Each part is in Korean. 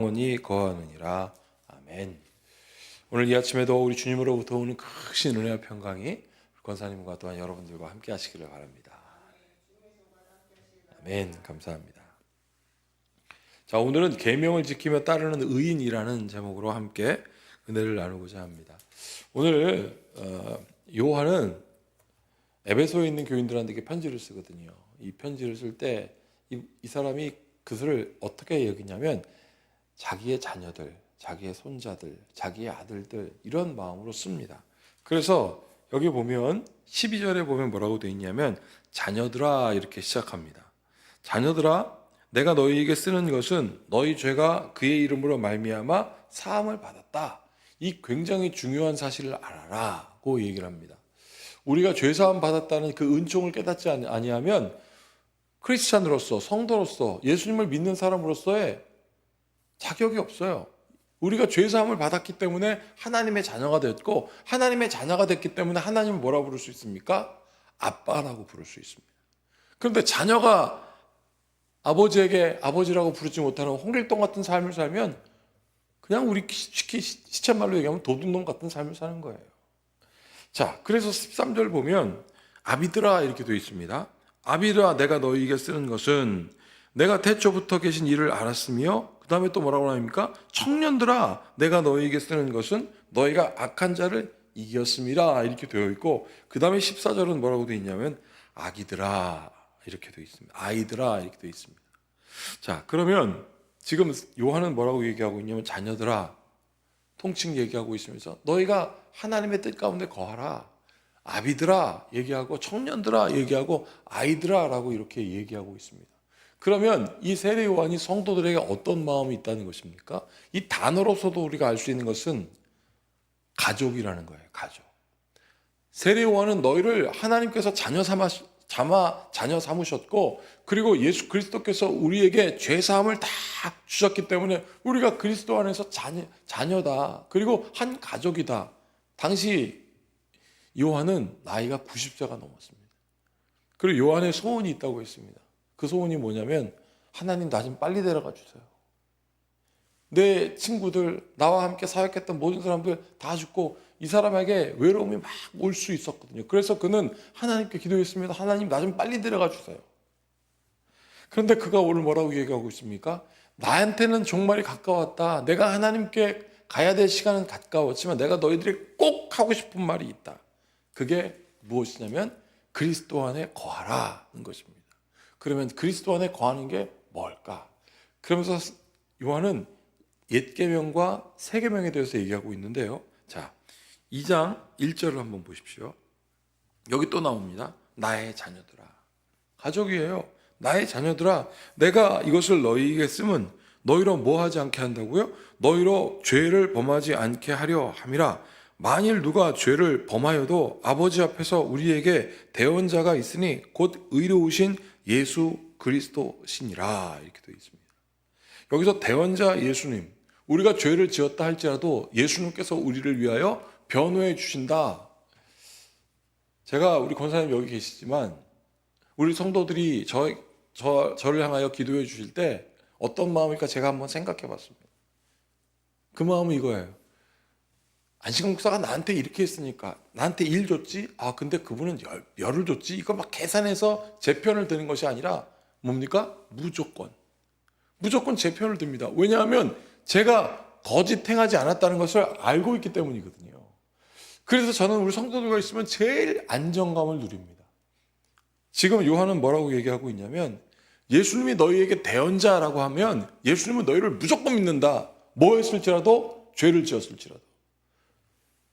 영원히 거하느니라. 아멘. 오늘 이 아침에도 우리 주님으로부터 오는 크신 은혜와 평강이 권사님과 또한 여러분들과 함께 하시기를 바랍니다. 아멘. 감사합니다. 자, 오늘은 계명을 지키며 따르는 의인이라는 제목으로 함께 은혜를 나누고자 합니다. 오늘 요한은 에베소에 있는 교인들한테 편지를 쓰거든요. 이 편지를 쓸 때 이 사람이 그들을 어떻게 여기냐면 자기의 자녀들, 자기의 손자들, 자기의 아들들 이런 마음으로 씁니다. 그래서 여기 보면 12절에 보면 뭐라고 되어 있냐면 자녀들아 이렇게 시작합니다. 자녀들아 내가 너희에게 쓰는 것은 너희 죄가 그의 이름으로 말미암아 사함을 받았다. 이 굉장히 중요한 사실을 알아라고 얘기를 합니다. 우리가 죄 사함 받았다는 그 은총을 깨닫지 아니하면 크리스찬으로서 성도로서 예수님을 믿는 사람으로서의 자격이 없어요. 우리가 죄 사함을 받았기 때문에 하나님의 자녀가 됐고 하나님의 자녀가 됐기 때문에 하나님을 뭐라고 부를 수 있습니까? 아빠라고 부를 수 있습니다. 그런데 자녀가 아버지에게 아버지라고 부르지 못하는 홍길동 같은 삶을 살면 그냥 우리 쉽게 시쳇말로 얘기하면 도둑놈 같은 삶을 사는 거예요. 자, 그래서 13절 보면 아비들아 이렇게 되어 있습니다. 아비들아 내가 너희에게 쓰는 것은 내가 태초부터 계신 일을 알았으며 그 다음에 또 뭐라고 합니까? 청년들아 내가 너희에게 쓰는 것은 너희가 악한 자를 이겼음이라 이렇게 되어 있고 그 다음에 14절은 뭐라고 되어 있냐면 아기들아 이렇게 되어 있습니다. 아이들아 이렇게 되어 있습니다. 자, 그러면 지금 요한은 뭐라고 얘기하고 있냐면 자녀들아 통칭 얘기하고 있으면서 너희가 하나님의 뜻 가운데 거하라. 아비들아 얘기하고 청년들아 얘기하고 아이들아 라고 이렇게 얘기하고 있습니다. 그러면 이 세례 요한이 성도들에게 어떤 마음이 있다는 것입니까? 이 단어로서도 우리가 알 수 있는 것은 가족이라는 거예요. 가족. 세례 요한은 너희를 하나님께서 자녀 삼으셨고 그리고 예수 그리스도께서 우리에게 죄 사함을 다 주셨기 때문에 우리가 그리스도 안에서 자녀다. 그리고 한 가족이다. 당시 요한은 나이가 90세가 넘었습니다. 그리고 요한의 소원이 있다고 했습니다. 그 소원이 뭐냐면 하나님 나 좀 빨리 데려가 주세요. 내 친구들 나와 함께 사역했던 모든 사람들 다 죽고 이 사람에게 외로움이 막 올 수 있었거든요. 그래서 그는 하나님께 기도했습니다. 하나님 나 좀 빨리 데려가 주세요. 그런데 그가 오늘 뭐라고 얘기하고 있습니까? 나한테는 종말이 가까웠다. 내가 하나님께 가야 될 시간은 가까웠지만 내가 너희들이 꼭 하고 싶은 말이 있다. 그게 무엇이냐면 그리스도 안에 거하라는 것입니다. 그러면 그리스도 안에 거하는 게 뭘까? 그러면서 요한은 옛 계명과 새 계명에 대해서 얘기하고 있는데요. 자, 2장 1절을 한번 보십시오. 여기 또 나옵니다. 나의 자녀들아. 가족이에요. 나의 자녀들아. 내가 이것을 너희에게 쓰면 너희로 뭐 하지 않게 한다고요? 너희로 죄를 범하지 않게 하려 함이라. 만일 누가 죄를 범하여도 아버지 앞에서 우리에게 대언자가 있으니 곧 의로우신 예수 그리스도시니라. 이렇게 되어 있습니다. 여기서 대언자 예수님, 우리가 죄를 지었다 할지라도 예수님께서 우리를 위하여 변호해 주신다. 제가 우리 권사님 여기 계시지만 우리 성도들이 저를 향하여 기도해 주실 때 어떤 마음일까 제가 한번 생각해 봤습니다. 그 마음은 이거예요. 안식환 목사가 나한테 이렇게 했으니까 나한테 일 줬지? 아 근데 그분은 열을 줬지? 이거 막 계산해서 제 편을 드는 것이 아니라 뭡니까? 무조건 제 편을 듭니다. 왜냐하면 제가 거짓 행하지 않았다는 것을 알고 있기 때문이거든요. 그래서 저는 우리 성도들과 있으면 제일 안정감을 누립니다. 지금 요한은 뭐라고 얘기하고 있냐면 예수님이 너희에게 대언자라고 하면 예수님은 너희를 무조건 믿는다. 뭐 했을지라도 죄를 지었을지라도.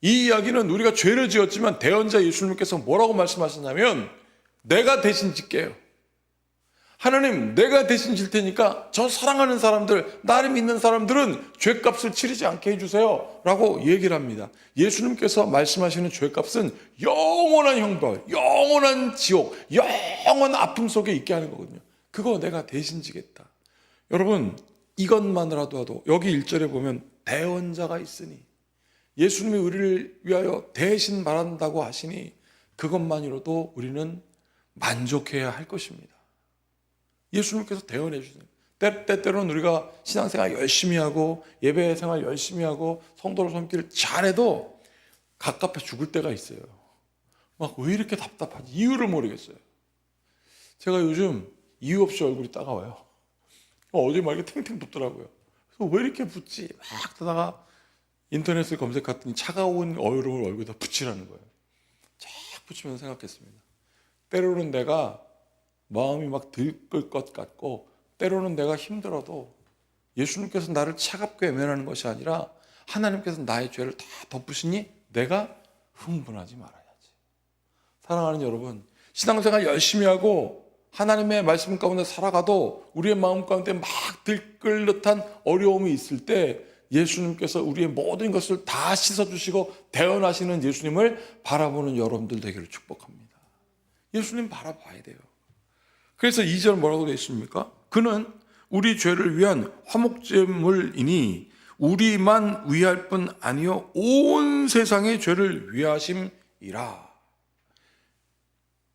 이 이야기는 우리가 죄를 지었지만 대언자 예수님께서 뭐라고 말씀하셨냐면 내가 대신 짓게요. 하나님 내가 대신 질 테니까 저 사랑하는 사람들 나를 믿는 사람들은 죄값을 치르지 않게 해주세요 라고 얘기를 합니다. 예수님께서 말씀하시는 죄값은 영원한 형벌, 영원한 지옥, 영원한 아픔 속에 있게 하는 거거든요. 그거 내가 대신 지겠다. 여러분 이것만으로도 여기 1절에 보면 대언자가 있으니 예수님이 우리를 위하여 대신 말한다고 하시니 그것만으로도 우리는 만족해야 할 것입니다. 예수님께서 대언해 주세요. 때때로는 우리가 신앙생활 열심히 하고 예배생활 열심히 하고 성도를 섬기를 잘해도 갑갑해 죽을 때가 있어요. 막 왜 이렇게 답답하지? 이유를 모르겠어요. 제가 요즘 이유 없이 얼굴이 따가워요. 어제 막 이렇게 탱탱 붓더라고요. 그래서 왜 이렇게 붓지? 막 하다가 인터넷을 검색했더니 차가운 얼음을 얼굴에다 붙이라는 거예요. 쫙 붙이면서 생각했습니다. 때로는 내가 마음이 막 들끓 것 같고 때로는 내가 힘들어도 예수님께서 나를 차갑게 외면하는 것이 아니라 하나님께서 나의 죄를 다 덮으시니 내가 흥분하지 말아야지. 사랑하는 여러분, 신앙생활 열심히 하고 하나님의 말씀 가운데 살아가도 우리의 마음 가운데 막 들끓 듯한 어려움이 있을 때 예수님께서 우리의 모든 것을 다 씻어주시고 대언하시는 예수님을 바라보는 여러분들 되기를 축복합니다. 예수님 바라봐야 돼요. 그래서 2절 뭐라고 되어 있습니까? 그는 우리 죄를 위한 화목제물이니 우리만 위할 뿐 아니요 온 세상의 죄를 위하심이라.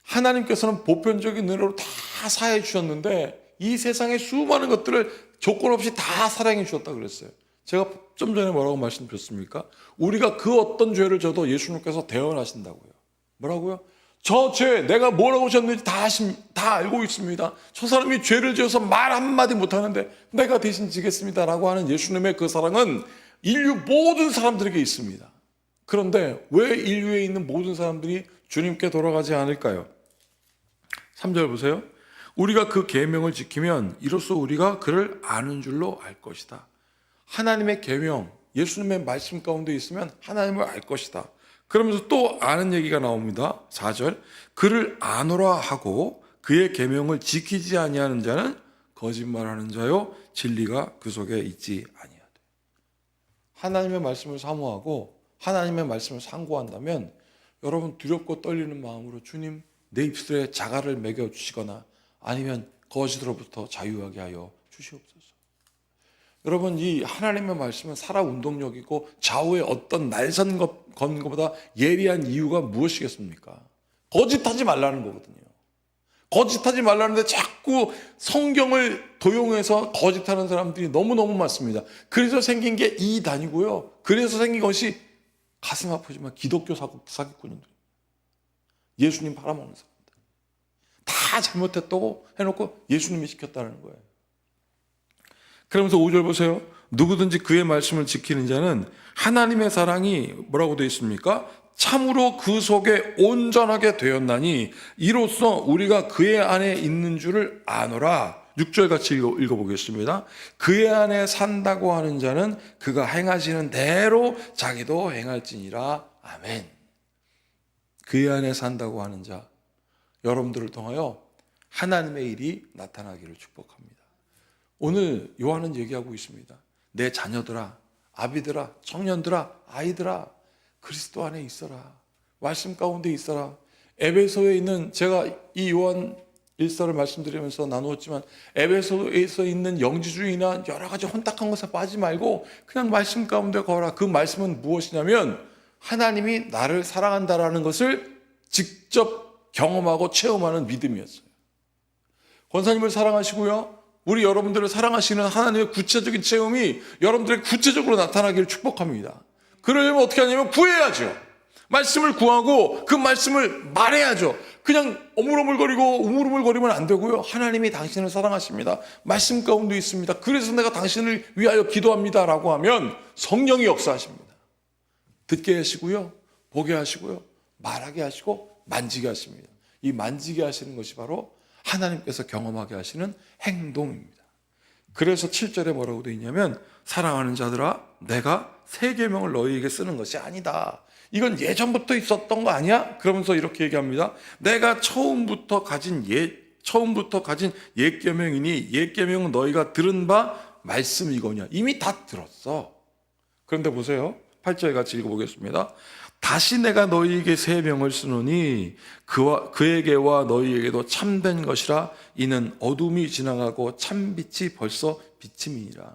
하나님께서는 보편적인 은혜로 다 사해 주셨는데 이 세상의 수많은 것들을 조건 없이 다 사랑해 주셨다 그랬어요. 제가 좀 전에 뭐라고 말씀드렸습니까? 우리가 그 어떤 죄를 져도 예수님께서 대언하신다고요. 뭐라고요? 저 죄 내가 뭐라고 졌는지 다 알고 있습니다. 저 사람이 죄를 지어서 말 한마디 못하는데 내가 대신 지겠습니다 라고 하는 예수님의 그 사랑은 인류 모든 사람들에게 있습니다. 그런데 왜 인류에 있는 모든 사람들이 주님께 돌아가지 않을까요? 3절 보세요. 우리가 그 계명을 지키면 이로써 우리가 그를 아는 줄로 알 것이다. 하나님의 계명, 예수님의 말씀 가운데 있으면 하나님을 알 것이다. 그러면서 또 아는 얘기가 나옵니다. 4절. 그를 아노라 하고 그의 계명을 지키지 아니하는 자는 거짓말하는 자요 진리가 그 속에 있지 아니하되. 하나님의 말씀을 사모하고 하나님의 말씀을 상고한다면 여러분 두렵고 떨리는 마음으로 주님 내 입술에 자갈을 매겨 주시거나 아니면 거짓으로부터 자유하게 하여 주시옵소서. 여러분 이 하나님의 말씀은 살아 운동력이고 좌우에 어떤 날선 건 것보다 예리한 이유가 무엇이겠습니까? 거짓하지 말라는 거거든요. 거짓하지 말라는데 자꾸 성경을 도용해서 거짓하는 사람들이 너무너무 많습니다. 그래서 생긴 게 이단이고요. 그래서 생긴 것이 가슴 아프지만 기독교 사기꾼인들, 예수님 팔아먹는 사람들 다 잘못했다고 해놓고 예수님이 시켰다는 거예요. 그러면서 5절 보세요. 누구든지 그의 말씀을 지키는 자는 하나님의 사랑이 뭐라고 되어 있습니까? 참으로 그 속에 온전하게 되었나니 이로써 우리가 그의 안에 있는 줄을 아노라. 6절 같이 읽어보겠습니다. 그의 안에 산다고 하는 자는 그가 행하시는 대로 자기도 행할지니라. 아멘. 그의 안에 산다고 하는 자, 여러분들을 통하여 하나님의 일이 나타나기를 축복합니다. 오늘 요한은 얘기하고 있습니다. 내 자녀들아, 아비들아, 청년들아, 아이들아, 그리스도 안에 있어라. 말씀 가운데 있어라. 에베소에 있는, 제가 이 요한 1서를 말씀드리면서 나누었지만 에베소에서 있는 영지주의나 여러 가지 혼탁한 것에 빠지지 말고 그냥 말씀 가운데 거라. 그 말씀은 무엇이냐면 하나님이 나를 사랑한다라는 것을 직접 경험하고 체험하는 믿음이었어요. 권사님을 사랑하시고요. 우리 여러분들을 사랑하시는 하나님의 구체적인 체험이 여러분들에게 구체적으로 나타나기를 축복합니다. 그러려면 어떻게 하냐면 구해야죠. 말씀을 구하고 그 말씀을 말해야죠. 그냥 어물어물거리고 우물우물거리면 안 되고요. 하나님이 당신을 사랑하십니다. 말씀 가운데 있습니다. 그래서 내가 당신을 위하여 기도합니다 라고 하면 성령이 역사하십니다. 듣게 하시고요. 보게 하시고요. 말하게 하시고 만지게 하십니다. 이 만지게 하시는 것이 바로 하나님께서 경험하게 하시는 행동입니다. 그래서 7절에 뭐라고 되어 있냐면 사랑하는 자들아 내가 새 계명을 너희에게 쓰는 것이 아니다. 이건 예전부터 있었던 거 아니야? 그러면서 이렇게 얘기합니다. 내가 처음부터 가진 옛 계명이니 옛 계명은 너희가 들은 바 말씀이거냐. 이미 다 들었어. 그런데 보세요. 8절 같이 읽어보겠습니다. 다시 내가 너희에게 새 명을 쓰노니 그에게와 너희에게도 참된 것이라. 이는 어둠이 지나가고 참빛이 벌써 비침이니라.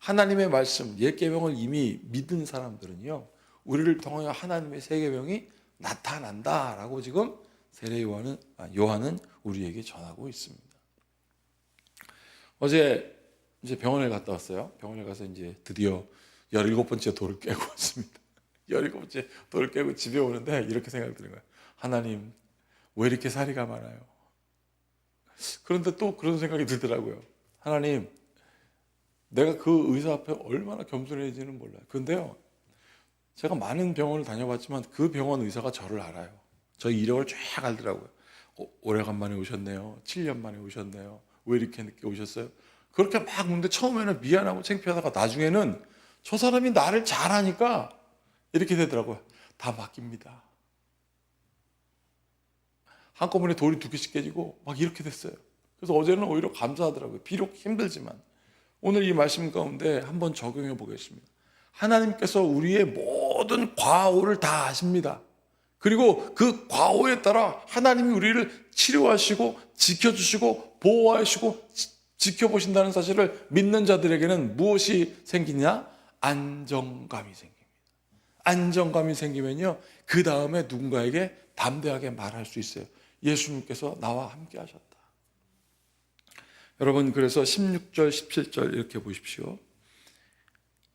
하나님의 말씀 옛 계명을 이미 믿은 사람들은요 우리를 통하여 하나님의 새 계명이 나타난다라고 지금 세례 요한은 우리에게 전하고 있습니다. 어제 이제 병원에 갔다 왔어요. 병원에 가서 이제 드디어 17번째 돌을 깨고 왔습니다. 17번째 돌을 깨고 집에 오는데 이렇게 생각이 드는 거예요. 하나님, 왜 이렇게 살이가 많아요? 그런데 또 그런 생각이 들더라고요. 하나님, 내가 그 의사 앞에 얼마나 겸손해지는 몰라요. 그런데요, 제가 많은 병원을 다녀봤지만 그 병원 의사가 저를 알아요. 저희 이력을 쫙 알더라고요. 오래간만에 오셨네요. 7년 만에 오셨네요. 왜 이렇게 늦게 오셨어요? 그렇게 막 묻는데 처음에는 미안하고 창피하다가 나중에는 저 사람이 나를 잘 아니까 이렇게 되더라고요. 다 맡깁니다. 한꺼번에 돌이 2개씩 깨지고 막 이렇게 됐어요. 그래서 어제는 오히려 감사하더라고요. 비록 힘들지만. 오늘 이 말씀 가운데 한번 적용해 보겠습니다. 하나님께서 우리의 모든 과오를 다 아십니다. 그리고 그 과오에 따라 하나님이 우리를 치료하시고 지켜주시고 보호하시고 지켜보신다는 사실을 믿는 자들에게는 무엇이 생기냐? 안정감이 생깁니다. 안정감이 생기면요, 그 다음에 누군가에게 담대하게 말할 수 있어요. 예수님께서 나와 함께 하셨다. 여러분, 그래서 16절 17절 이렇게 보십시오.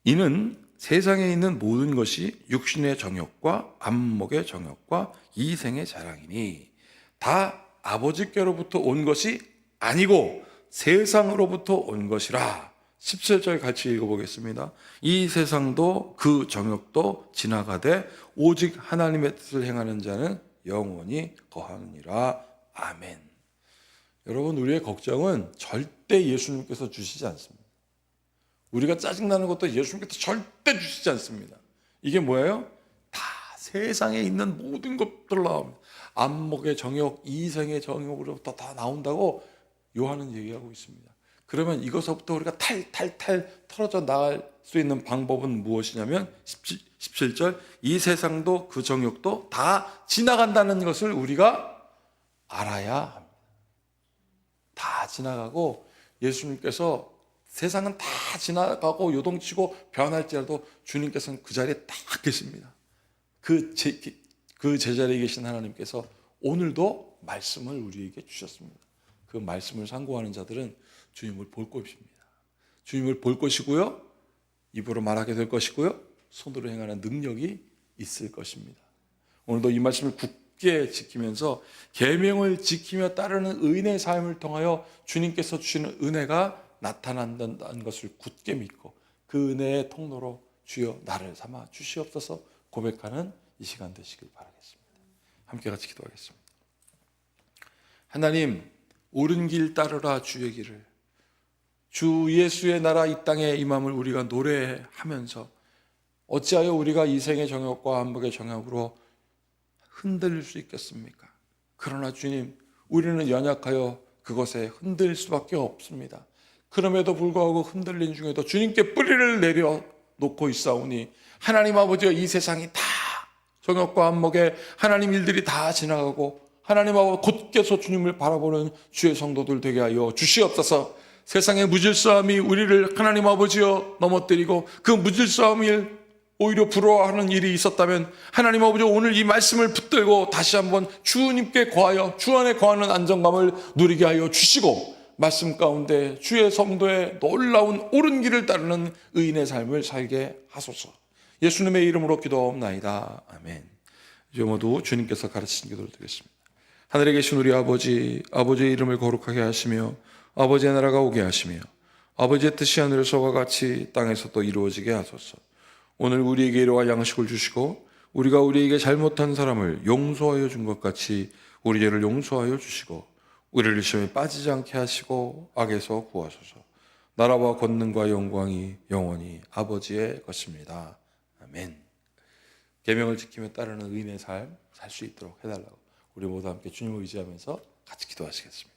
이는 세상에 있는 모든 것이 육신의 정욕과 안목의 정욕과 이생의 자랑이니 다 아버지께로부터 온 것이 아니고 세상으로부터 온 것이라. 17절 같이 읽어보겠습니다. 이 세상도 그 정욕도 지나가되 오직 하나님의 뜻을 행하는 자는 영원히 거하느니라. 아멘. 여러분, 우리의 걱정은 절대 예수님께서 주시지 않습니다. 우리가 짜증나는 것도 예수님께서 절대 주시지 않습니다. 이게 뭐예요? 다 세상에 있는 모든 것들로 나옵니다. 안목의 정욕, 이생의 정욕으로부터 다 나온다고 요한은 얘기하고 있습니다. 그러면 이것부터 우리가 탈탈탈 털어져 나갈 수 있는 방법은 무엇이냐면 17절, 이 세상도 그 정욕도 다 지나간다는 것을 우리가 알아야 합니다. 다 지나가고, 예수님께서 세상은 다 지나가고 요동치고 변할지라도 주님께서는 그 자리에 딱 계십니다. 그 제자리에 계신 하나님께서 오늘도 말씀을 우리에게 주셨습니다. 그 말씀을 상고하는 자들은 주님을 볼 것입니다. 주님을 볼 것이고요, 입으로 말하게 될 것이고요, 손으로 행하는 능력이 있을 것입니다. 오늘도 이 말씀을 굳게 지키면서 계명을 지키며 따르는 의인의 삶을 통하여 주님께서 주시는 은혜가 나타난다는 것을 굳게 믿고 그 은혜의 통로로 주여 나를 삼아 주시옵소서 고백하는 이 시간 되시길 바라겠습니다. 함께 같이 기도하겠습니다. 하나님, 옳은 길 따르라 주의 길을, 주 예수의 나라 이 땅에 임함을 우리가 노래하면서 어찌하여 우리가 이생의 정욕과 안목의 정욕으로 흔들릴 수 있겠습니까? 그러나 주님, 우리는 연약하여 그것에 흔들릴 수밖에 없습니다. 그럼에도 불구하고 흔들린 중에도 주님께 뿌리를 내려놓고 있사오니 하나님 아버지여, 이 세상이 다 정욕과 안목의 하나님 일들이 다 지나가고 하나님 아버지 곧께서 주님을 바라보는 주의 성도들 되게 하여 주시옵소서. 세상의 무질서함이 우리를 하나님 아버지여 넘어뜨리고 그 무질서함을 오히려 부러워하는 일이 있었다면 하나님 아버지, 오늘 이 말씀을 붙들고 다시 한번 주님께 거하여 주 안에 거하는 안정감을 누리게 하여 주시고, 말씀 가운데 주의 성도의 놀라운 옳은 길을 따르는 의인의 삶을 살게 하소서. 예수님의 이름으로 기도하옵나이다. 아멘. 이제 모두 주님께서 가르치신 기도를 드리겠습니다. 하늘에 계신 우리 아버지, 아버지의 이름을 거룩하게 하시며 아버지의 나라가 오게 하시며 아버지의 뜻이 하늘에서와 같이 땅에서도 이루어지게 하소서. 오늘 우리에게 일용할 양식을 주시고 우리가 우리에게 잘못한 사람을 용서하여 준 것 같이 우리 죄를 용서하여 주시고 우리를 시험에 빠지지 않게 하시고 악에서 구하소서. 나라와 권능과 영광이 영원히 아버지의 것입니다. 아멘. 계명을 지키며 따르는 의인의 삶 살 수 있도록 해달라고 우리 모두 함께 주님을 의지하면서 같이 기도하시겠습니다.